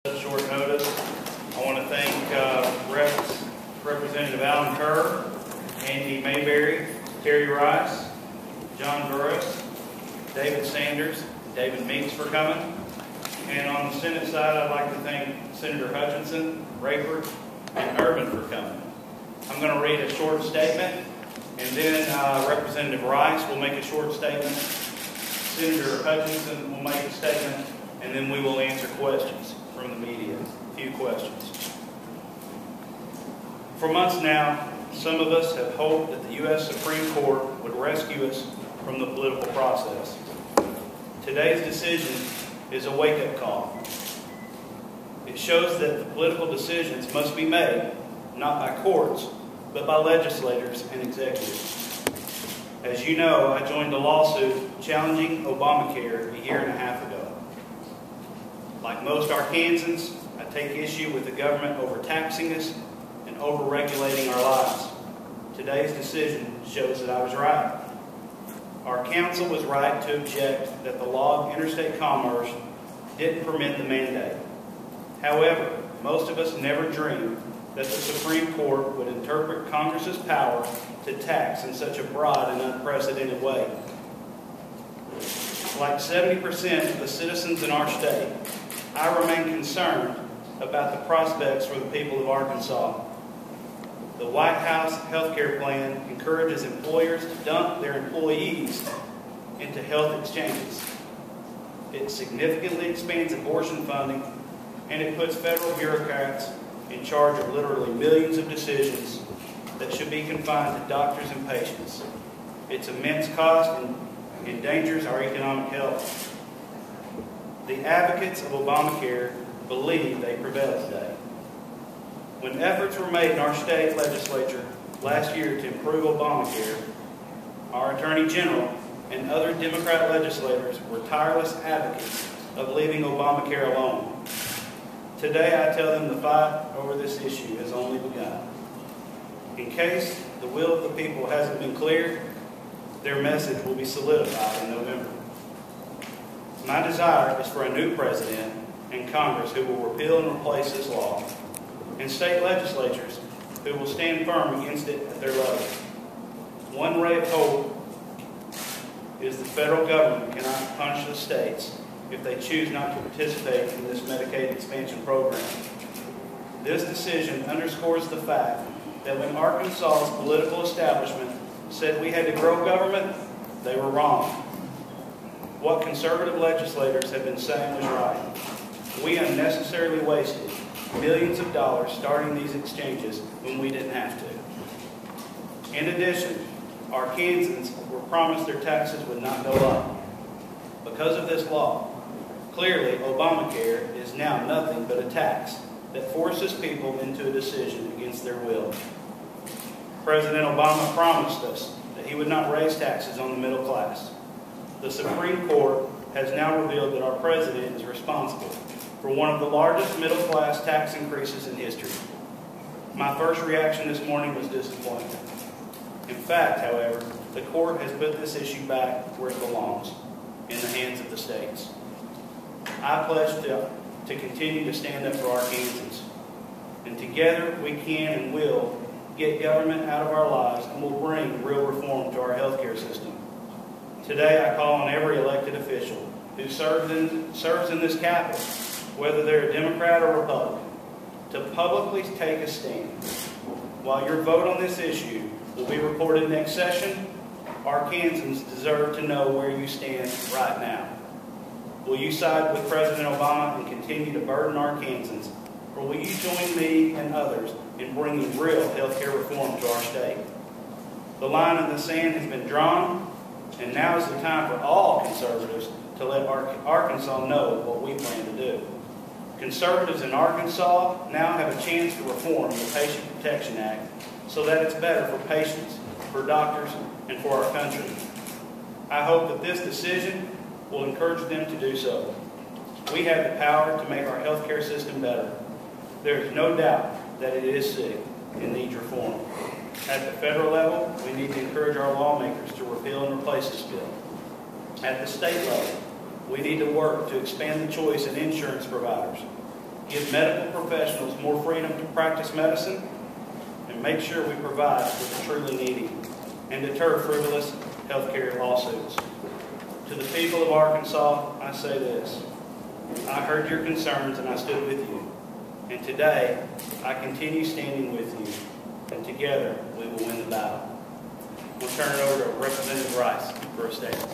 Short notice. I want to thank Representative Alan Kerr, Andy Mayberry, Terry Rice, John Burris, David Sanders, David Meeks for coming. And on the Senate side, I'd like to thank Senator Hutchinson, Rayford, and Urban for coming. I'm going to read a short statement, and then Representative Rice will make a short statement. Senator Hutchinson will make a statement, and then we will answer questions from the media. A few questions. For months now, some of us have hoped that the U.S. Supreme Court would rescue us from the political process. Today's decision is a wake-up call. It shows that the political decisions must be made, not by courts, but by legislators and executives. As you know, I joined a lawsuit challenging ObamaCare a year and a half ago. Like most Arkansans, I take issue with the government overtaxing us and over-regulating our lives. Today's decision shows that I was right. Our counsel was right to object that the law of interstate commerce didn't permit the mandate. However, most of us never dreamed that the Supreme Court would interpret Congress's power to tax in such a broad and unprecedented way. Like 70% of the citizens in our state, I remain concerned about the prospects for the people of Arkansas. The White House health care plan encourages employers to dump their employees into health exchanges. It significantly expands abortion funding, and it puts federal bureaucrats in charge of literally millions of decisions that should be confined to doctors and patients. Its immense cost endangers our economic health. The advocates of ObamaCare believe they prevail today. When efforts were made in our state legislature last year to improve ObamaCare, our Attorney General and other Democrat legislators were tireless advocates of leaving ObamaCare alone. Today I tell them the fight over this issue has only begun. In case the will of the people hasn't been clear, their message will be solidified in November. My desire is for a new president and Congress who will repeal and replace this law, and state legislatures who will stand firm against it at their level. One ray of hope is the federal government cannot punish the states if they choose not to participate in this Medicaid expansion program. This decision underscores the fact that when Arkansas's political establishment said we had to grow government, they were wrong. What conservative legislators have been saying was right. We unnecessarily wasted millions of dollars starting these exchanges when we didn't have to. In addition, Arkansans were promised their taxes would not go up. Because of this law, clearly ObamaCare is now nothing but a tax that forces people into a decision against their will. President Obama promised us that he would not raise taxes on the middle class. The Supreme Court has now revealed that our president is responsible for one of the largest middle-class tax increases in history. My first reaction this morning was disappointment. In fact, however, the court has put this issue back where it belongs, in the hands of the states. I pledge to continue to stand up for Arkansans, and together we can and will get government out of our lives and will bring real reform to our healthcare system. Today I call on every elected official who serves in this Capitol, whether they're a Democrat or Republican, to publicly take a stand. While your vote on this issue will be recorded next session, Arkansans deserve to know where you stand right now. Will you side with President Obama and continue to burden Arkansans, or will you join me and others in bringing real health care reform to our state? The line in the sand has been drawn, and now is the time for all conservatives to let Arkansas know what we plan to do. Conservatives in Arkansas now have a chance to reform the Patient Protection Act so that it's better for patients, for doctors, and for our country. I hope that this decision will encourage them to do so. We have the power to make our healthcare system better. There is no doubt that it is sick and needs reform. At the federal level, we need to encourage our lawmakers to repeal and replace this bill. At the state level, we need to work to expand the choice in insurance providers. give medical professionals more freedom to practice medicine, and make sure we provide for the truly needy, and deter frivolous healthcare lawsuits. To the people of Arkansas, I say this: I heard your concerns and I stood with you. And today, I continue standing with you, and together we will win the battle. We'll turn it over to Representative Rice for a statement.